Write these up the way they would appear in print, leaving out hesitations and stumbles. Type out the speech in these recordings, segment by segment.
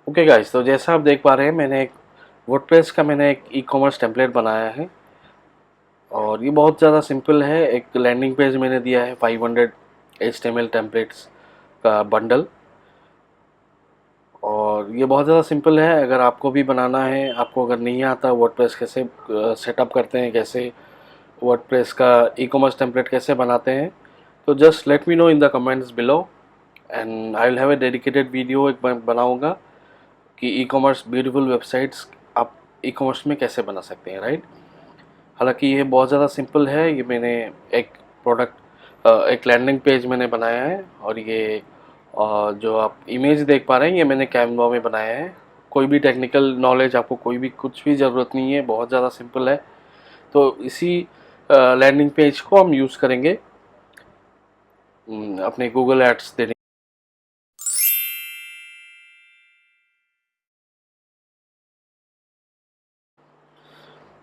Okay guys, तो जैसा आप देख पा रहे हैं मैंने एक वर्डप्रेस का ई कॉमर्स टेम्पलेट बनाया है और ये बहुत ज़्यादा सिंपल है। एक लैंडिंग पेज मैंने दिया है 500 HTML टेम्पलेट्स का बंडल और ये बहुत ज़्यादा सिंपल है। अगर आपको भी बनाना है, आपको अगर नहीं आता वर्डप्रेस कैसे सेटअप करते हैं, कैसे वर्डप्रेस का ई कॉमर्स टेम्पलेट कैसे बनाते हैं, तो just let me know in the comments below and I will have A dedicated video एक बनाऊंगा कि ई कॉमर्स ब्यूटीफुल वेबसाइट्स आप ई कॉमर्स में कैसे बना सकते हैं, राइट। हालांकि ये बहुत ज़्यादा सिंपल है। ये मैंने एक एक लैंडिंग पेज मैंने बनाया है और ये जो आप इमेज देख पा रहे हैं ये मैंने कैनवा में बनाया है। कोई भी टेक्निकल नॉलेज आपको कोई भी कुछ भी ज़रूरत नहीं है, बहुत ज़्यादा सिंपल है। तो इसी लैंडिंग पेज को हम यूज़ करेंगे अपने गूगल एड्स देने।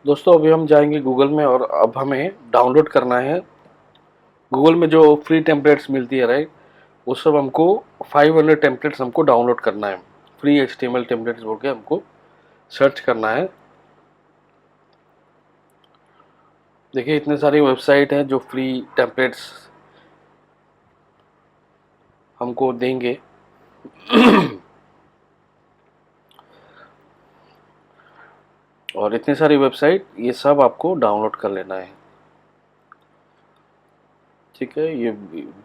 दोस्तों अभी हम जाएंगे गूगल में और अब हमें डाउनलोड करना है। गूगल में जो फ्री टेम्पलेट्स मिलती है, राइट, वो सब हमको 500 टेम्पलेट्स हमको डाउनलोड करना है। फ्री HTML टेम्पलेट्स बोल के हमको सर्च करना है। देखिए इतने सारी वेबसाइट हैं जो फ्री टेम्पलेट्स हमको देंगे। और इतनी सारी वेबसाइट, ये सब आपको डाउनलोड कर लेना है, ठीक है। ये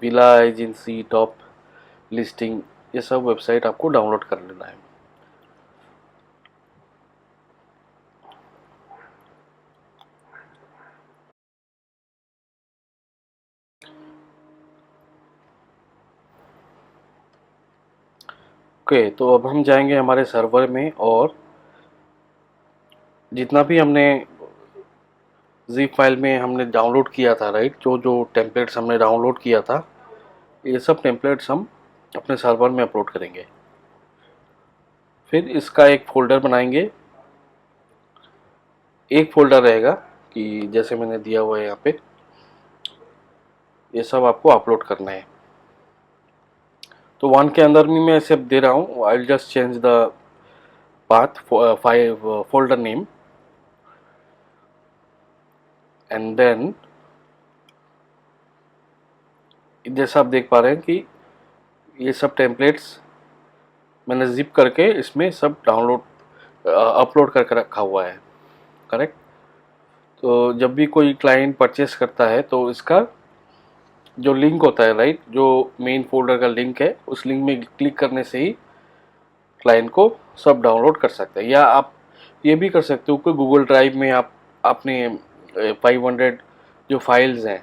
विला एजेंसी, टॉप लिस्टिंग, ये सब वेबसाइट आपको डाउनलोड कर लेना है। ओके, तो अब हम जाएंगे हमारे सर्वर में और जितना भी हमने zip फाइल में हमने डाउनलोड किया था, राइट, जो जो टेम्पलेट्स हमने डाउनलोड किया था, ये सब टेम्पलेट्स हम अपने सर्वर में अपलोड करेंगे। फिर इसका एक फ़ोल्डर बनाएंगे। एक फ़ोल्डर रहेगा कि जैसे मैंने दिया हुआ है यहाँ पे, ये सब आपको अपलोड करना है। तो वन के अंदर भी मैं सिर्फ दे रहा हूँ। I will just change the path five folder name and then जैसा आप देख पा रहे हैं कि ये सब टेम्पलेट्स मैंने जिप करके इसमें सब डाउनलोड अपलोड करके रखा हुआ है, करेक्ट। तो जब भी कोई क्लाइंट परचेस करता है तो इसका जो लिंक होता है, राइट, जो मेन फोल्डर का लिंक है, उस लिंक में क्लिक करने से ही क्लाइंट को सब डाउनलोड कर सकते हैं। या आप ये भी कर सकते हो कि गूगल ड्राइव में आप अपने 500 जो फाइल्स हैं,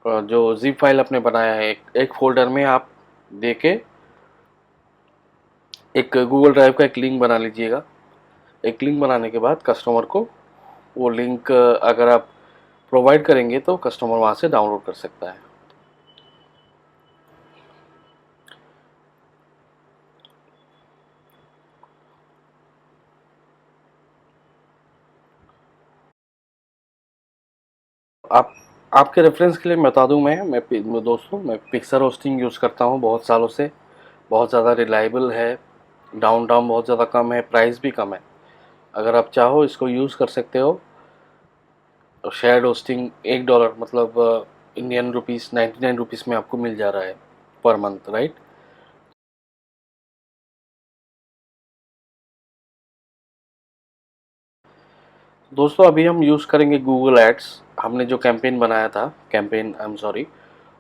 जो जिप फाइल आपने बनाया है, एक फोल्डर में आप देके एक गूगल ड्राइव का एक लिंक बना लीजिएगा। एक लिंक बनाने के बाद कस्टमर को वो लिंक अगर आप प्रोवाइड करेंगे तो कस्टमर वहाँ से डाउनलोड कर सकता है। आप आपके रेफरेंस के लिए मैं बता दूं, दोस्तों मैं पिक्सर होस्टिंग यूज़ करता हूं बहुत सालों से। बहुत ज़्यादा रिलायबल है, डाउन टाउन बहुत ज़्यादा कम है, प्राइस भी कम है। अगर आप चाहो इसको यूज़ कर सकते हो। शेयर्ड होस्टिंग $1 मतलब इंडियन रुपीज़ 99 रुपीज़ में आपको मिल जा रहा है पर मंथ, राइट। दोस्तों अभी हम यूज़ करेंगे गूगल एड्स। हमने जो कैंपेन बनाया था, कैंपेन आई एम सॉरी,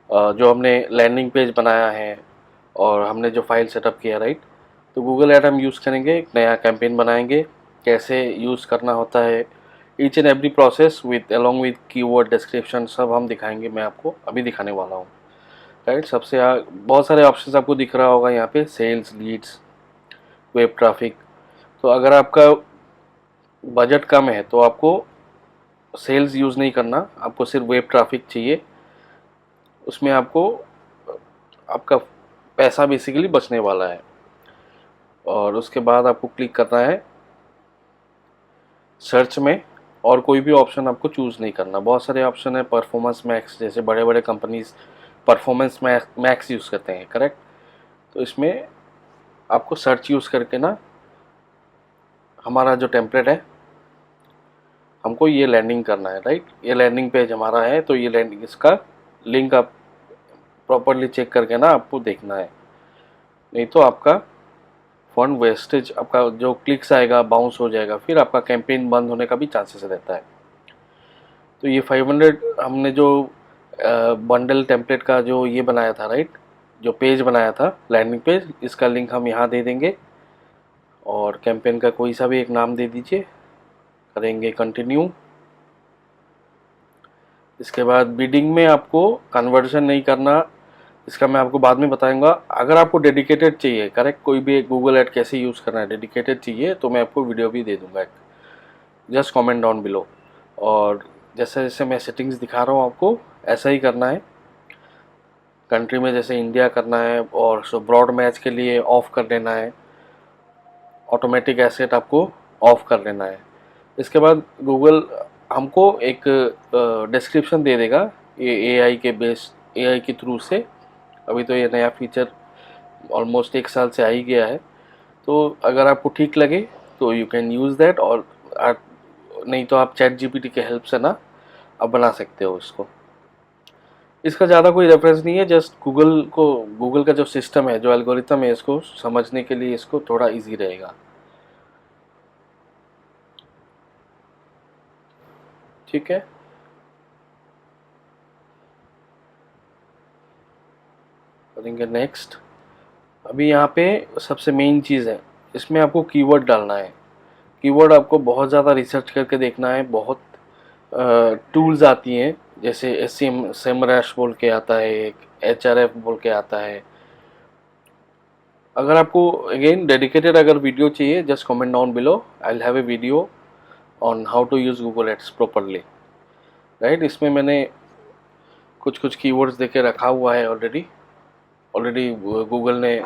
जो हमने लैंडिंग पेज बनाया है और हमने जो फाइल सेटअप किया, राइट, तो गूगल ऐड हम यूज़ करेंगे। एक नया कैंपेन बनाएंगे, कैसे यूज़ करना होता है, each and every process with along with keyword description सब हम दिखाएंगे। मैं आपको अभी दिखाने वाला हूँ, राइट। बहुत सारे ऑप्शंस आपको दिख रहा होगा यहाँ पे, सेल्स, लीड्स, वेब ट्रैफिक। तो अगर आपका बजट कम है तो आपको सेल्स यूज़ नहीं करना, आपको सिर्फ वेब ट्रैफिक चाहिए। उसमें आपको आपका पैसा बेसिकली बचने वाला है। और उसके बाद आपको क्लिक करना है सर्च में और कोई भी ऑप्शन आपको चूज़ नहीं करना। बहुत सारे ऑप्शन है, परफॉर्मेंस मैक्स, जैसे बड़े बड़े कंपनीज परफॉर्मेंस मैक्स यूज़ करते हैं, करेक्ट। तो इसमें आपको सर्च यूज़ करके ना हमारा जो टेम्पलेट है, हमको ये लैंडिंग करना है, राइट। ये लैंडिंग पेज हमारा है, तो ये लैंडिंग, इसका लिंक आप प्रॉपरली चेक करके ना आपको देखना है, नहीं तो आपका फंड वेस्टेज, आपका जो क्लिक्स आएगा बाउंस हो जाएगा, फिर आपका कैंपेन बंद होने का भी चांसेस रहता है। तो ये 500 हमने जो बंडल टेम्पलेट का जो ये बनाया था, राइट, जो पेज बनाया था लैंडिंग पेज, इसका लिंक हम यहाँ दे देंगे और कैंपेन का कोई सा भी एक नाम दे दीजिए, करेंगे कंटिन्यू। इसके बाद बिडिंग में आपको कन्वर्जन नहीं करना, इसका मैं आपको बाद में बताऊंगा। अगर आपको डेडिकेटेड चाहिए, करेक्ट, कोई भी गूगल ऐड कैसे यूज़ करना है, डेडिकेटेड चाहिए तो मैं आपको वीडियो भी दे दूंगा एक, जस्ट कमेंट डाउन बिलो। और जैसे जैसे मैं सेटिंग्स दिखा रहा हूँ आपको ऐसा ही करना है। कंट्री में जैसे इंडिया करना है, और सो ब्रॉड मैच के लिए ऑफ कर देना है, ऑटोमेटिक एसेट आपको ऑफ कर लेना है। इसके बाद गूगल हमको एक डिस्क्रिप्शन दे देगा, ये एआई के बेस्ड, एआई के थ्रू से। अभी तो ये नया फीचर ऑलमोस्ट 1 साल से आ ही गया है, तो अगर आपको ठीक लगे तो यू कैन यूज़ दैट, और नहीं तो आप चैट जीपीटी के हेल्प से ना आप बना सकते हो इसको। इसका ज़्यादा कोई रेफरेंस नहीं है, जस्ट गूगल को, गूगल का जो सिस्टम है, जो एल्गोरिथम है, इसको समझने के लिए इसको थोड़ा इजी रहेगा। ठीक है, करेंगे नेक्स्ट। अभी यहाँ पे सबसे मेन चीज़ है, इसमें आपको कीवर्ड डालना है। कीवर्ड आपको बहुत ज़्यादा रिसर्च करके देखना है। बहुत टूल्स आती हैं, जैसे सेमरैश बोल के आता है, एक HRF बोल के आता है। अगर आपको अगेन डेडिकेटेड अगर वीडियो चाहिए, just comment down below, I will have a video on how to use Google ads properly, right. इसमें मैंने कुछ कुछ कीवर्ड्स देके रखा हुआ है ऑलरेडी। गूगल ने,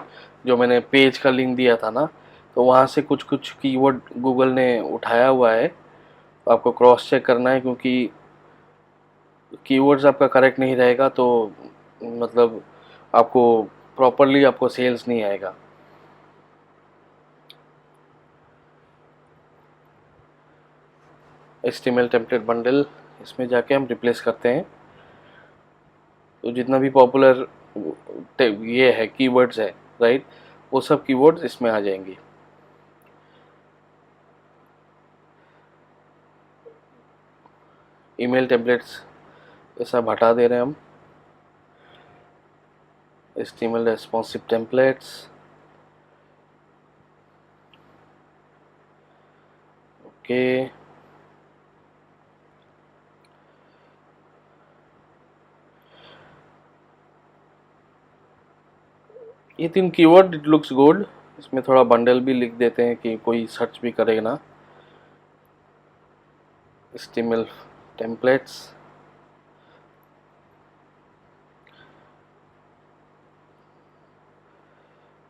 जो मैंने पेज का लिंक दिया था ना, तो वहाँ से कुछ कुछ कीवर्ड गूगल ने उठाया हुआ है, तो आपको क्रॉस चेक करना है, क्योंकि कीवर्ड्स आपका करेक्ट नहीं रहेगा तो मतलब आपको प्रॉपरली आपको सेल्स नहीं आएगा। HTML टेम्पलेट बंडल, इसमें जाके हम रिप्लेस करते हैं, तो जितना भी पॉपुलर ये है कीवर्ड्स है, राइट, वो सब कीवर्ड्स इसमें आ जाएंगी। ईमेल टेम्पलेट्स ये सब हटा दे रहे हैं हम। HTML responsive templates, okay. ये 3 कीवर्ड, इट लुक्स गुड। इसमें थोड़ा बंडल भी लिख देते हैं कि कोई सर्च भी करेगा ना। HTML टेम्पलेट्स,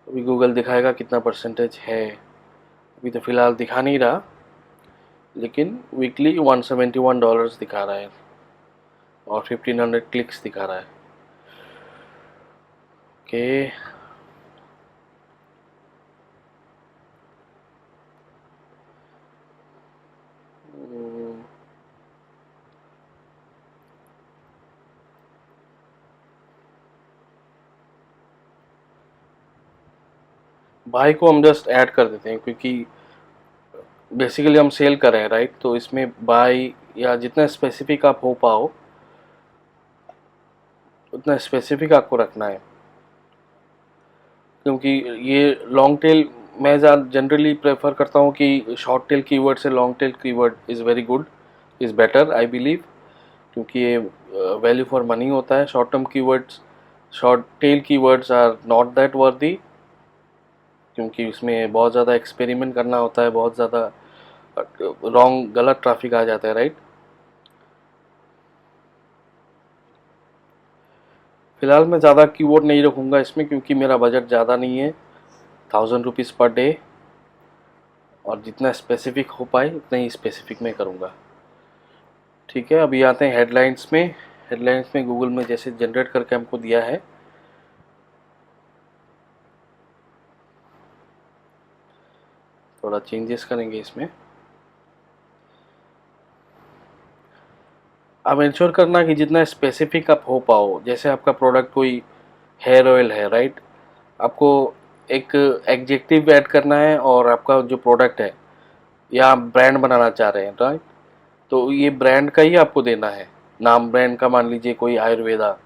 अभी गूगल दिखाएगा कितना परसेंटेज है, अभी तो फ़िलहाल दिखा नहीं रहा, लेकिन वीकली $171 दिखा रहा है और 1500 क्लिक्स दिखा रहा है। ओके, भाई को हम जस्ट ऐड कर देते हैं, क्योंकि बेसिकली हम सेल कर रहे हैं, राइट। तो इसमें बाय या जितना स्पेसिफिक आप हो पाओ उतना स्पेसिफिक आपको रखना है, क्योंकि ये लॉन्ग टेल, मैं जनरली प्रेफर करता हूँ कि शॉर्ट टेल कीवर्ड से long tail keyword is very good, is better, I believe, क्योंकि ये वैल्यू फॉर मनी होता है। Short term keywords, short tail keywords are not that worthy, क्योंकि इसमें बहुत ज़्यादा एक्सपेरिमेंट करना होता है, बहुत ज़्यादा रॉन्ग, गलत ट्रैफिक आ जाता है, राइट। फिलहाल मैं ज़्यादा कीवर्ड नहीं रखूँगा इसमें, क्योंकि मेरा बजट ज़्यादा नहीं है, 1000 रुपीज़ पर डे, और जितना स्पेसिफिक हो पाए उतना ही स्पेसिफिक मैं करूँगा। ठीक है, अभी आते हैं हेडलाइंस में। हेडलाइंस में गूगल में जैसे जनरेट करके हमको दिया है, थोड़ा चेंजेस करेंगे इसमें। अब इंश्योर करना कि जितना स्पेसिफिक आप हो पाओ। जैसे आपका प्रोडक्ट कोई हेयर ऑयल है, राइट, आपको एक एग्जेक्टिव ऐड करना है और आपका जो प्रोडक्ट है या आप ब्रांड बनाना चाह रहे हैं, राइट, तो ये ब्रांड का ही आपको देना है। नाम ब्रांड का मान लीजिए कोई आयुर्वेदा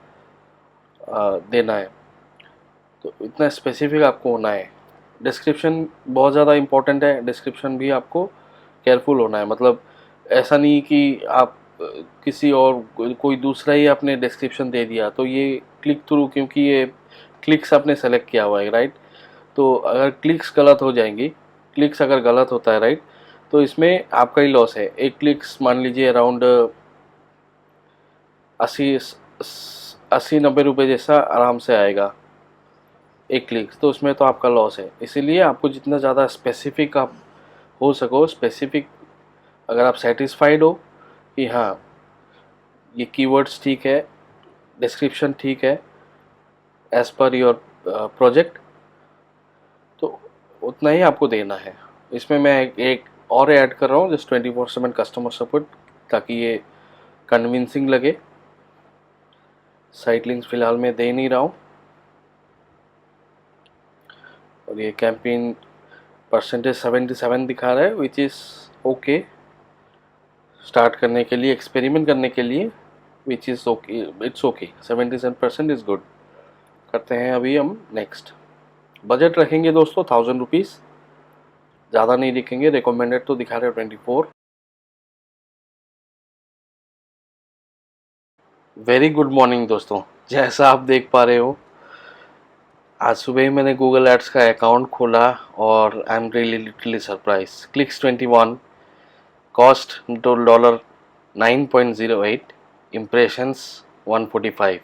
देना है, तो इतना स्पेसिफिक आपको होना है। डिस्क्रिप्शन बहुत ज़्यादा इम्पोर्टेंट है, डिस्क्रिप्शन भी आपको केयरफुल होना है। मतलब ऐसा नहीं कि आप किसी और कोई दूसरा ही आपने डिस्क्रिप्शन दे दिया तो ये क्लिक थ्रू, क्योंकि ये क्लिक्स आपने सेलेक्ट किया हुआ है, राइट, तो अगर क्लिक्स गलत हो जाएंगी, क्लिक्स अगर गलत होता है, राइट, तो इसमें आपका ही लॉस है। एक क्लिक्स मान लीजिए अराउंड 80-90 रुपये जैसा आराम से आएगा एक क्लिक, तो उसमें तो आपका लॉस है। इसीलिए आपको जितना ज़्यादा स्पेसिफिक आप हो सको, स्पेसिफिक अगर आप सेटिस्फाइड हो कि हाँ ये कीवर्ड्स ठीक है, डिस्क्रिप्शन ठीक है एज पर योर प्रोजेक्ट, तो उतना ही आपको देना है। इसमें मैं एक और ऐड कर रहा हूँ, जस्ट 24/7 कस्टमर सपोर्ट, ताकि ये कन्विंसिंग लगे। साइट लिंक्स फिलहाल मैं दे नहीं रहा हूँ। और ये कैंपेन परसेंटेज 77 दिखा रहा है, विच इज़ ओके स्टार्ट करने के लिए, एक्सपेरिमेंट करने के लिए, which is okay, it's okay, 77% is good. करते हैं अभी हम नेक्स्ट। बजट रखेंगे दोस्तों 1000 रुपीज़, ज़्यादा नहीं दिखेंगे। रिकमेंडेड तो दिखा रहे हो 24। वेरी गुड मॉर्निंग दोस्तों। जैसा आप देख पा रहे हो, आज सुबह ही मैंने गूगल एड्स का अकाउंट खोला और I am really literally surprise. Clicks 21, cost dollar 9.08, impressions 145।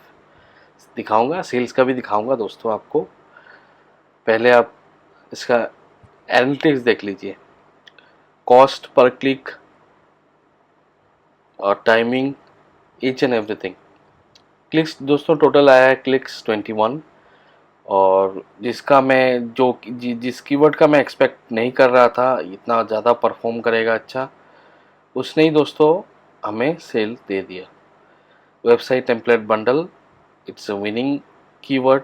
दिखाऊंगा, सेल्स का भी दिखाऊंगा दोस्तों आपको। पहले आप इसका एनालिटिक्स देख लीजिए, कॉस्ट पर क्लिक और timing, each and everything. Clicks दोस्तों टोटल आया है क्लिक्स 21, और जिसका मैं जिस कीवर्ड का मैं एक्सपेक्ट नहीं कर रहा था इतना ज़्यादा परफॉर्म करेगा अच्छा, उसने ही दोस्तों हमें सेल दे दिया। Website template bundle, it's a winning keyword.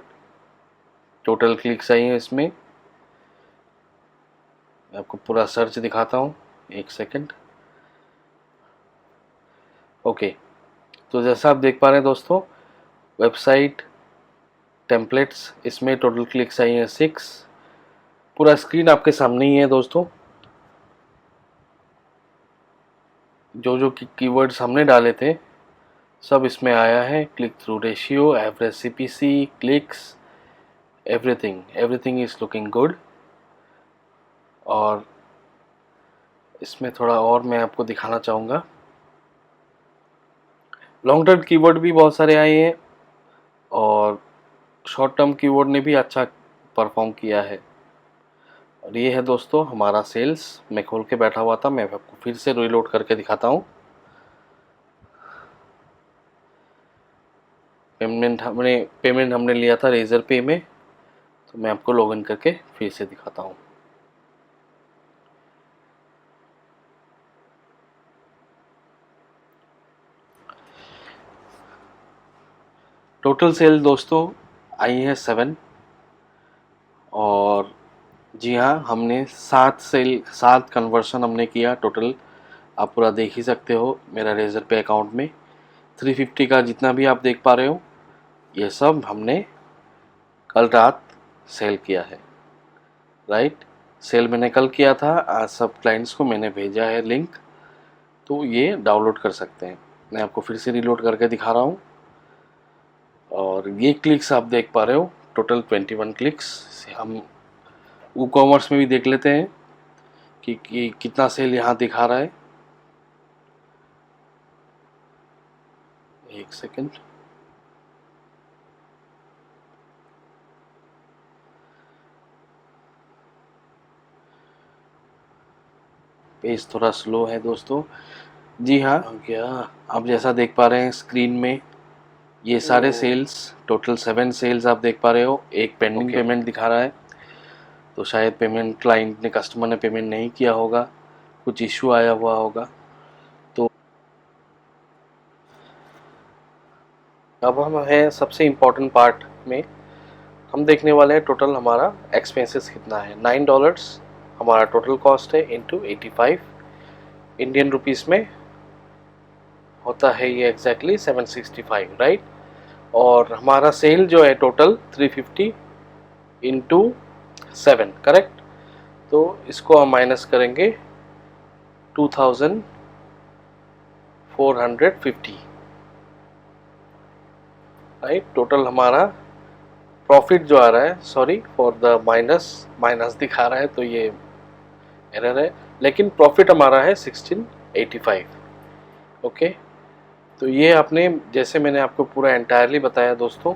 Total clicks आई हैं इसमें। मैं आपको पूरा सर्च दिखाता हूँ, एक सेकंड। ओके, तो जैसा आप देख पा रहे हैं दोस्तों, वेबसाइट टेम्पलेट्स, इसमें टोटल क्लिक्स आई हैं 6। पूरा स्क्रीन आपके सामने ही है दोस्तों। जो जो कीवर्ड्स हमने डाले थे सब इसमें आया है। Click through ratio, average CPC, clicks, everything everything is looking good. और इसमें थोड़ा और मैं आपको दिखाना चाहूँगा, लॉन्ग टर्म कीवर्ड भी बहुत सारे आए हैं और शॉर्ट टर्म कीवर्ड ने भी अच्छा परफॉर्म किया है। और ये है दोस्तों हमारा सेल्स। मैं खोल के बैठा हुआ था, मैं आपको फिर से रीलोड करके दिखाता हूँ। पेमेंट हमने लिया था रेजर पे में, तो मैं आपको लॉगिन करके फिर से दिखाता हूँ। टोटल सेल दोस्तों आई है 7, और जी हाँ, हमने 7 कन्वर्सन हमने किया टोटल। आप पूरा देख ही सकते हो मेरा रेजर पे अकाउंट में। 350 का जितना भी आप देख पा रहे हो, ये सब हमने कल रात सेल किया है, राइट। सेल मैंने कल किया था, आज सब क्लाइंट्स को मैंने भेजा है लिंक, तो ये डाउनलोड कर सकते हैं। मैं आपको फिर से रीलोड करके दिखा रहा हूँ। और ये क्लिक्स आप देख पा रहे हो, टोटल 21 क्लिक्स। हम ई कॉमर्स में भी देख लेते हैं कि कितना सेल यहाँ दिखा रहा है। एक सेकंड, पेज थोड़ा स्लो है दोस्तों। जी हाँ, क्या आप जैसा देख पा रहे हैं स्क्रीन में, ये सारे सेल्स, टोटल 7 सेल्स आप देख पा रहे हो। एक पेंडिंग पेमेंट दिखा रहा है, तो शायद पेमेंट क्लाइंट ने, कस्टमर ने पेमेंट नहीं किया होगा, कुछ इशू आया हुआ होगा। तो अब हम हैं सबसे इम्पोर्टेंट पार्ट में, हम देखने वाले हैं टोटल हमारा एक्सपेंसेस कितना है। $9 हमारा टोटल कॉस्ट है इंटू 85 इंडियन रुपीस में होता है ये एग्जैक्टली 765, राइट। और हमारा सेल जो है टोटल 350 इंटू 7, करेक्ट। तो इसको हम माइनस करेंगे 2450, राइट। टोटल हमारा प्रॉफिट जो आ रहा है, सॉरी फॉर द माइनस दिखा रहा है तो ये एरर है, लेकिन प्रॉफिट हमारा है 1685। ओके, तो ये आपने, जैसे मैंने आपको पूरा एंटायरली बताया दोस्तों,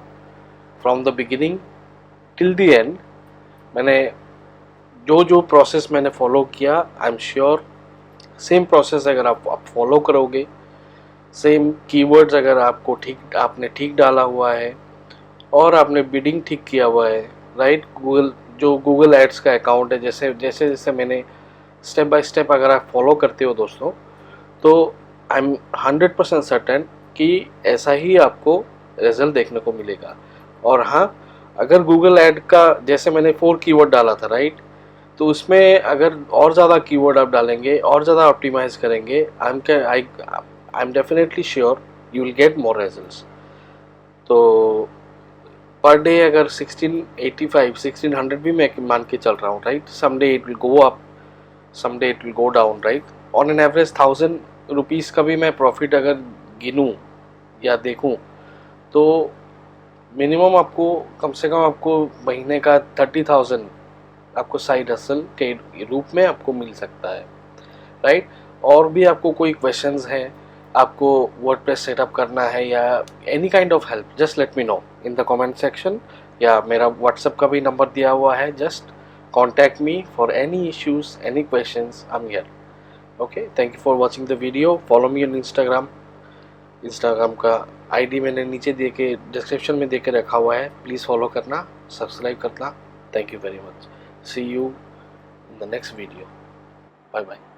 from the beginning till the end, मैंने जो जो प्रोसेस मैंने फॉलो किया, I am sure same process अगर आप फॉलो करोगे, सेम कीवर्ड्स अगर आपने ठीक डाला हुआ है और आपने बिडिंग ठीक किया हुआ है, राइट। गूगल एड्स का अकाउंट है, जैसे जैसे मैंने स्टेप बाय स्टेप अगर आप फॉलो करते हो दोस्तों, तो आई एम 100% सर्टेन कि ऐसा ही आपको रिजल्ट देखने को मिलेगा। और हाँ, अगर गूगल ऐड का, जैसे मैंने 4 कीवर्ड डाला था, राइट, तो उसमें अगर और ज़्यादा कीवर्ड आप डालेंगे और ज़्यादा ऑप्टिमाइज करेंगे, I am definitely sure you will get more results. तो पर डे अगर 1685 1600 भी मैं मान के चल रहा हूँ, right, someday it will go up, someday it will go down, right. On an average 1000 rupees का भी मैं प्रॉफिट अगर गिनूँ या देखूँ, तो मिनिमम आपको कम से कम आपको महीने का 30,000 आपको साइड हसल के रूप में आपको मिल सकता है, राइट। और भी आपको कोई क्वेश्चंस हैं, आपको वर्डप्रेस सेटअप करना है या any kind of help, just let me know in the comment section, या मेरा व्हाट्सएप का भी नंबर दिया हुआ है, just contact me for any issues, any questions, I am here. Okay, thank you for watching the video. Follow me on Instagram का ID मैंने नीचे दे के डिस्क्रिप्शन में दे के रखा हुआ है, प्लीज़ फॉलो करना, सब्सक्राइब करना। Thank you very much, see you in the next video, bye bye.